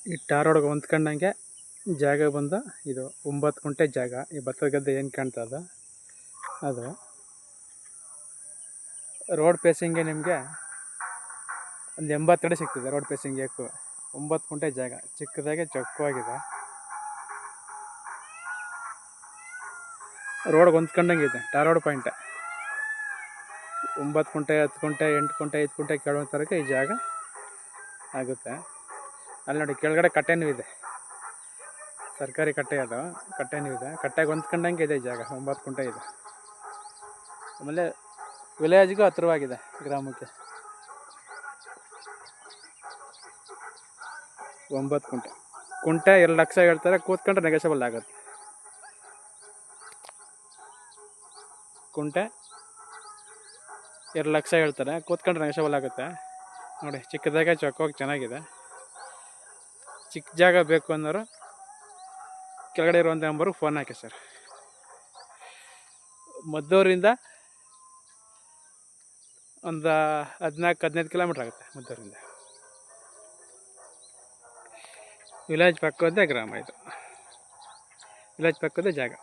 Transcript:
ಈ ಟಾರ್ ರೋಡ್ಗೆ ಹೊಂದ್ಕೊಂಡಂಗೆ ಜಾಗ ಬಂದು ಇದು 9 ಗುಂಟೆ ಜಾಗ. ಈ ಭತ್ತದ ಗದ್ದೆ ಏನು ಕಾಣ್ತದ ಅದು ರೋಡ್ ಫೇಸಿಂಗ್ಗೆ ನಿಮಗೆ ಒಂದು 80 ಅಡಿ ಸಿಗ್ತದೆ. ರೋಡ್ ಫೇಸಿಂಗ್ ಏಕು 9 ಗುಂಟೆ ಜಾಗ, ಚಿಕ್ಕದಾಗೆ ಚೊಕ್ಕವಾಗಿದೆ. ರೋಡ್ಗೆ ಹೊಂದ್ಕೊಂಡಂಗೆ ಇದೆ. ಟಾರ್ ರೋಡ್ ಪಾಯಿಂಟ್ 9 ಗುಂಟೆ, 10 ಗುಂಟೆ, 8 ಗುಂಟೆ, 5 ಗುಂಟೆ ಕೇಳೋ ಥರಕ್ಕೆ ಈ ಜಾಗ ಆಗುತ್ತೆ. ಅಲ್ಲಿ ನೋಡಿ ಕೆಳಗಡೆ ಕಟ್ಟೆನೂ ಇದೆ, ಸರ್ಕಾರಿ ಕಟ್ಟೆ. ಅದು ಕಟ್ಟೆನೂ ಇದೆ. ಕಟ್ಟೆಗೆ ಹೊಂದ್ಕೊಂಡಂಗೆ ಇದೆ ಜಾಗ. 9 ಗುಂಟೆ ಇದೆ. ಆಮೇಲೆ ವಿಲೇಜ್ಗೂ ಹತ್ತಿರವಾಗಿದೆ, ಗ್ರಾಮಕ್ಕೆ. 9 ಗುಂಟೆ. ಗುಂಟೆ 2 ಲಕ್ಷ ಹೇಳ್ತಾರೆ, ಕೂತ್ಕೊಂಡ್ರೆ ನೆಗೋಷಿಯಬಲ್ ಆಗುತ್ತೆ. ಗುಂಟೆ 2 ಲಕ್ಷ ಹೇಳ್ತಾರೆ, ಕೂತ್ಕೊಂಡ್ರೆ ನೆಗೋಷಿಯಬಲ್ ಆಗುತ್ತೆ. ನೋಡಿ, ಚಿಕ್ಕದಾಗೆ ಚೊಕ್ಕವಾಗಿ ಚೆನ್ನಾಗಿದೆ. ಚಿಕ್ಕ ಜಾಗ ಬೇಕು ಅನ್ನೋರು ಕೆಳಗಡೆ ಇರುವಂಥ ನಂಬರ್ಗೆ ಫೋನ್ ಹಾಕಿ ಸರ್. ಮದ್ದೂರಿಂದ ಒಂದು 14-15 ಕಿಲೋಮೀಟ್ರ್ ಆಗುತ್ತೆ. ಮದ್ದೂರಿಂದ ವಿಲೇಜ್ ಪಕ್ಕದ್ದೇ ಗ್ರಾಮ. ಇದು ವಿಲೇಜ್ ಪಕ್ಕದ ಜಾಗ.